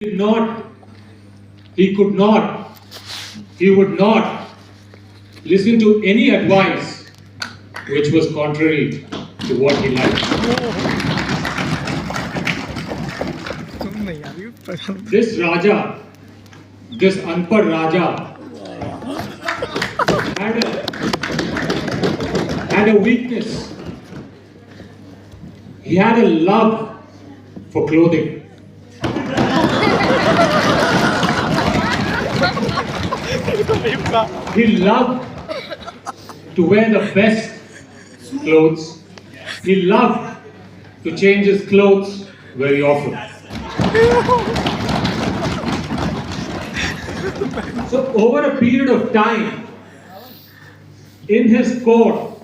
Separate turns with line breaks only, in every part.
He could not, he would not listen to any advice which was contrary to what he liked. This Raja, this Anpad Raja, had a weakness. He had a love for clothing. He loved to wear the best clothes. He loved to change his clothes very often. So over a period of time, in his court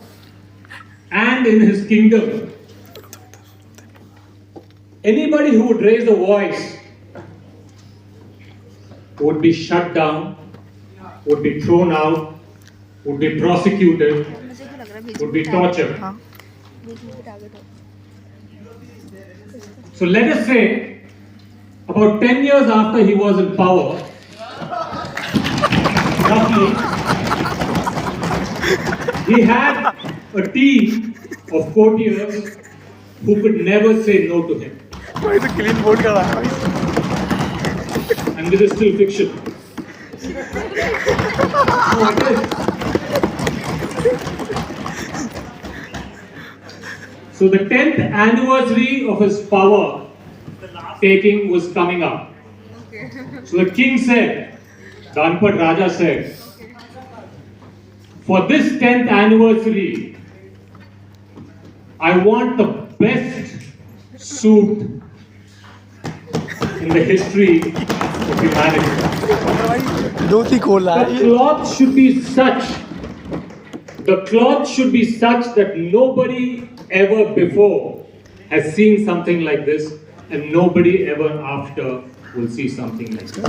and in his kingdom, anybody who would raise a voice would be shut down, would be thrown out, would be prosecuted, would be tortured. So let us say, about 10 years after he was in power, roughly, he had a team of courtiers who could never say no to him. And this is still fiction. So the 10th anniversary of his power taking was coming up. So the king said, the Anpad Raja said, for this 10th anniversary, I want the best suit in the history of humanity. The cloth should be such that nobody ever before has seen something like this, and nobody ever after will see something like this.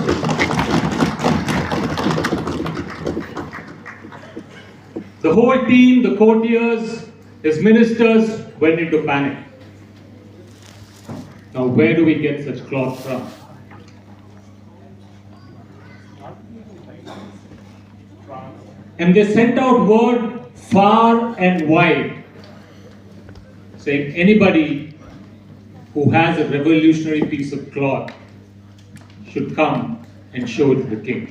The whole team, the courtiers, his ministers went into panic. Now, where do we get such cloth from? And they sent out word far and wide, saying anybody who has a revolutionary piece of cloth should come and show it to the king.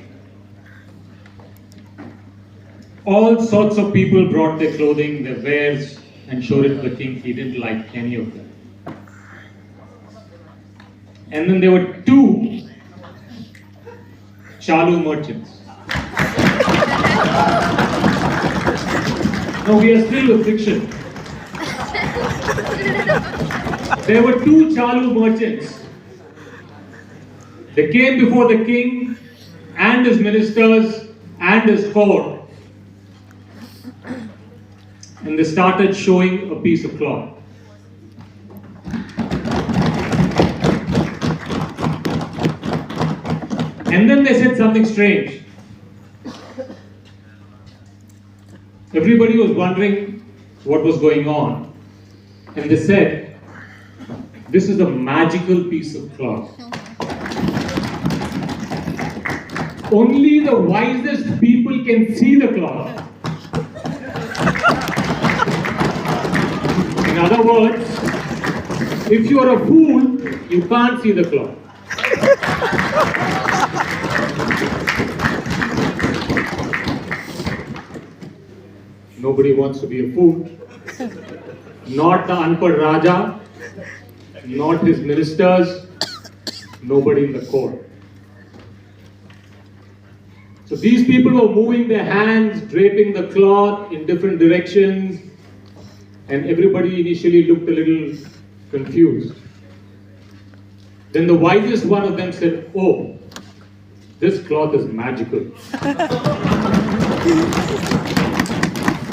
All sorts of people brought their clothing, their wares, and showed it to the king. He didn't like any of them. And then there were two Chalu merchants. No, we are still with fiction. There were two Chalu merchants. They came before the king and his ministers and his court, and they started showing a piece of cloth. And then they said something strange. Everybody was wondering what was going on. And they said, this is a magical piece of cloth. Only the wisest people can see the cloth. In other words, if you are a fool, you can't see the cloth. Nobody wants to be a fool. Not the Anpad Raja, not his ministers, nobody in the court. So these people were moving their hands, draping the cloth in different directions, and everybody initially looked a little confused. Then the wisest one of them said, oh, this cloth is magical.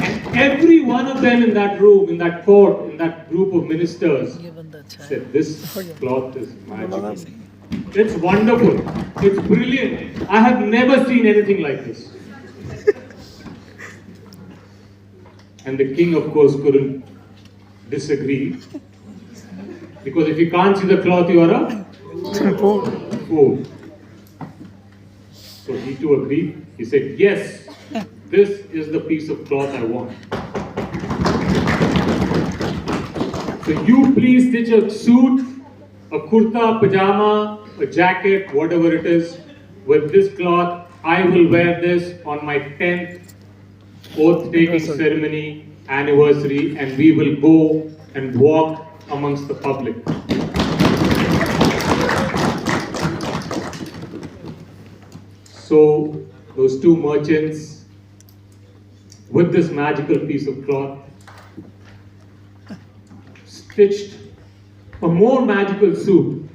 And every one of them in that room, in that court, in that group of ministers said, this cloth is magical. It's wonderful. It's brilliant. I have never seen anything like this. And the king, of course, couldn't disagree. Because if you can't see the cloth, you are a fool. fool. So he too agreed. He said, yes, this is the piece of cloth I want. So you please stitch a suit, a kurta, pajama, a jacket, whatever it is, with this cloth. I will wear this on my 10th oath-taking ceremony, anniversary, and we will go and walk amongst the public. So those two merchants, with this magical piece of cloth, stitched a more magical suit,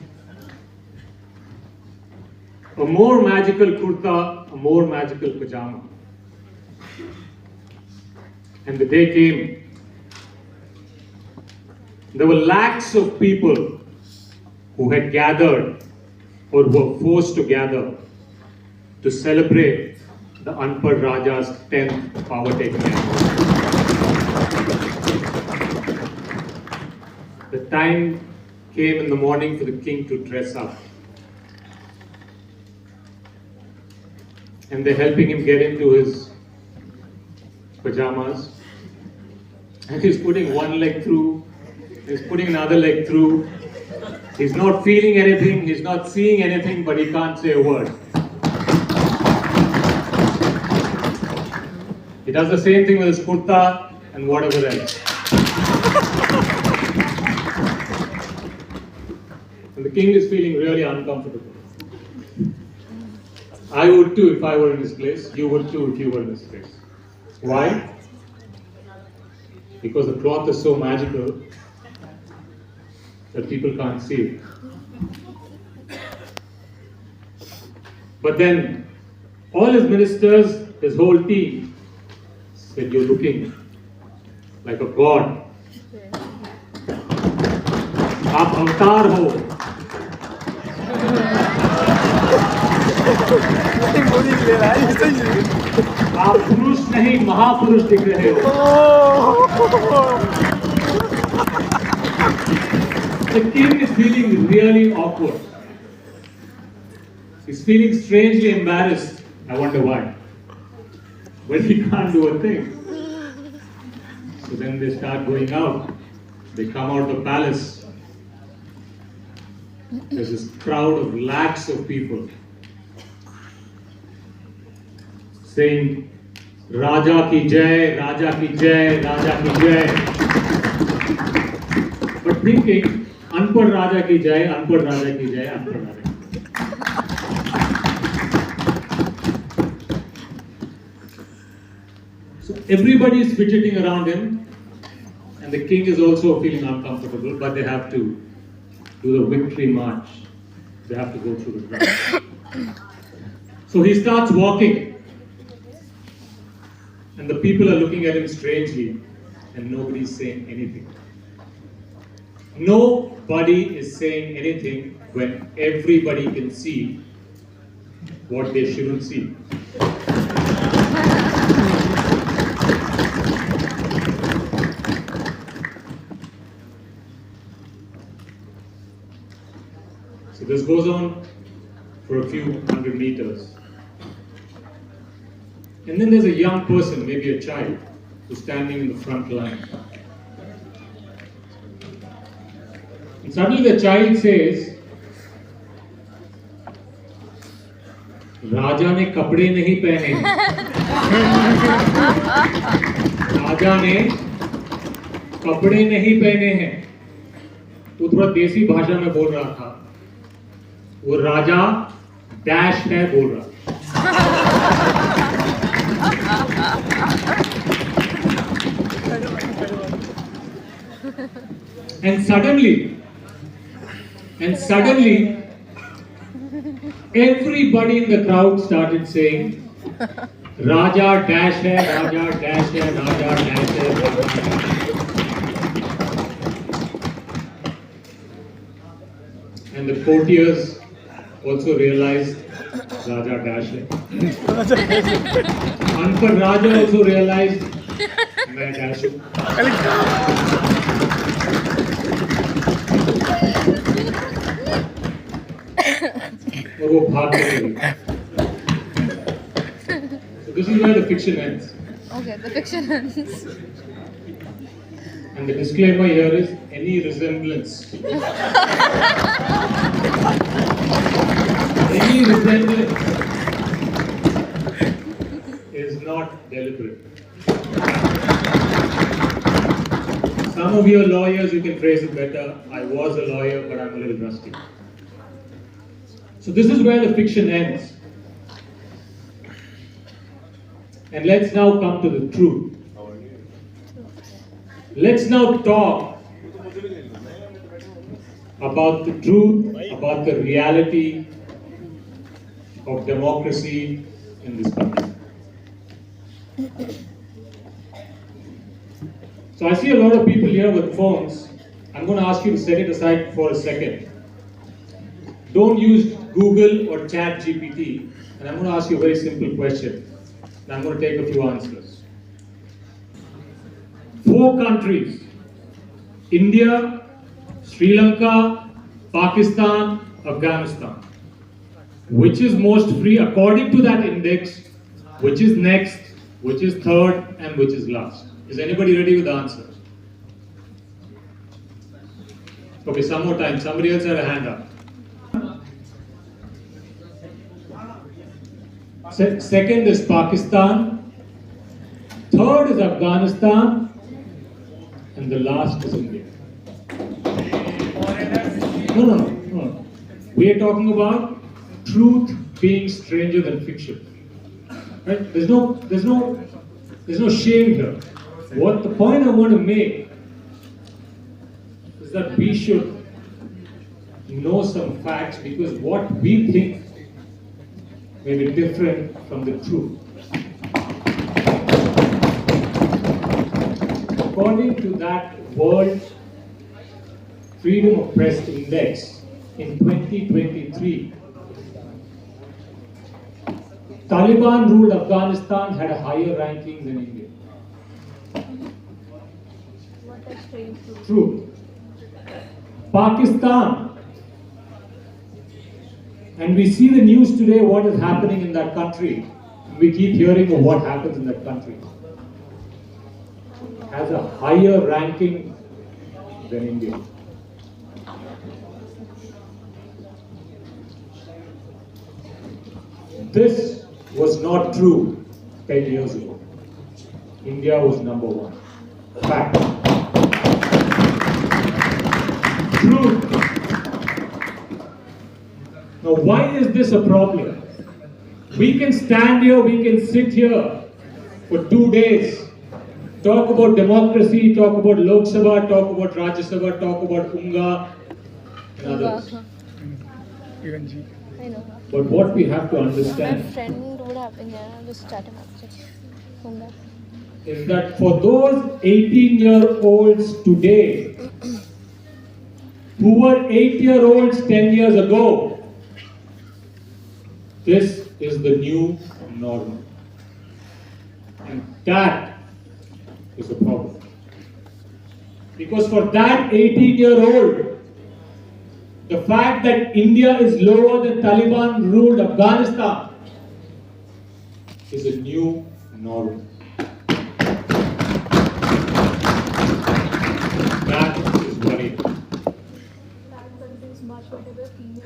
a more magical kurta, a more magical pajama. And the day came. There were lakhs of people who had gathered or were forced to gather to celebrate the Anpad Raja's 10th power-taking anniversary. The time came in the morning for the king to dress up. And they're helping him get into his pajamas. And he's putting one leg through, he's putting another leg through. He's not feeling anything, he's not seeing anything, but he can't say a word. He does the same thing with his kurta and whatever else. And the king is feeling really uncomfortable. I would too if I were in his place. You would too if you were in his place. Why? Because the cloth is so magical that people can't see it. But then all his ministers, his whole team said, you're looking like a god. आप अवतार हो. आप पुरुष नहीं महापुरुष दिख रहे हो. The king is feeling really awkward. He's feeling strangely embarrassed. I wonder why. But he can't do a thing. So then they start going out. They come out of the palace. There's this crowd of lakhs of people saying, Raja ki jai, Raja ki jai, Raja ki jai. But thinking, Anpad Raja ki jai, Anpad Raja ki jai, Anpad Raja ki jai. So everybody is fidgeting around him, and the king is also feeling uncomfortable, but they have to do the victory march. They have to go through the crowd. So he starts walking, and the people are looking at him strangely, and nobody's saying anything. Nobody is saying anything when everybody can see what they shouldn't see. So this goes on for a few hundred meters. And then there's a young person, maybe a child, who's standing in the front line. And suddenly the child says, राजा ने कपड़े नहीं पहने हैं. राजा ने कपड़े नहीं पहने हैं. वो थोड़ा देसी भाषा में बोल रहा था. वो राजा डैश है बोल रहा. And suddenly, everybody in the crowd started saying, Raja dash hai, Raja dash hai, Raja dash hai, Raja dash hai. And the courtiers also realized Raja dash hai. Anpad Raja also realized, मैं dash हूँ. और वो भाग के चली. So this is where the fiction ends.
Okay, the fiction ends.
And the disclaimer here is any resemblance. Any resemblance is not deliberate. Some of you are lawyers, you can phrase it better. I was a lawyer, but I'm a little rusty. So this is where the fiction ends. And let's now come to the truth. Let's now talk about the truth, about the reality of democracy in this country. So I see a lot of people here with phones. I'm going to ask you to set it aside for a second. Don't use Google or Chat GPT. And I'm going to ask you a very simple question. And I'm going to take a few answers. 4 countries: India, Sri Lanka, Pakistan, Afghanistan. Which is most free according to that index? Which is next? Which is third? And which is last? Is anybody ready with the answer? Okay, some more time. Somebody else had a hand up. Second is Pakistan. Third is Afghanistan. And the last is India. No. We are talking about truth being stranger than fiction. Right? There's no shame here. What the point I want to make is that we should know some facts, because what we think may be different from the truth. According to that World Freedom of Press Index in 2023, Taliban ruled Afghanistan had a higher ranking than India.
What a strange truth.
True. Pakistan, and we see the news today, what is happening in that country. We keep hearing of what happens in that country. Has a higher ranking than India. This was not true 10 years ago. India was number 1. Fact. Truth. Now, why is this a problem? We can stand here, we can sit here for 2 days, talk about democracy, talk about Lok Sabha, talk about Rajya Sabha, talk about Unga and others.
I know.
But what we have to
My
understand
friend would have been there. I'll just chat him up.
is that for those 18-year-olds today who were 8-year-olds 10 years ago, this is the new normal. And that is a problem. Because for that 18-year-old, the fact that India is lower than Taliban ruled Afghanistan is a new normal. That is worrying.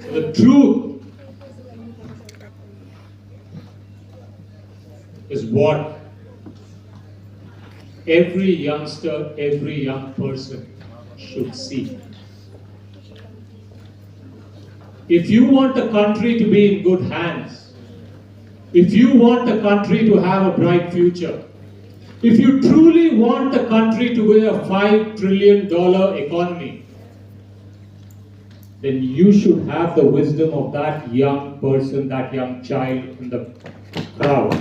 So the truth is what every youngster, every young person should see. If you want the country to be in good hands, if you want the country to have a bright future, if you truly want the country to be a $5 trillion economy, then you should have the wisdom of that young person, that young child in the crowd.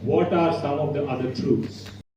What are some of the other truths?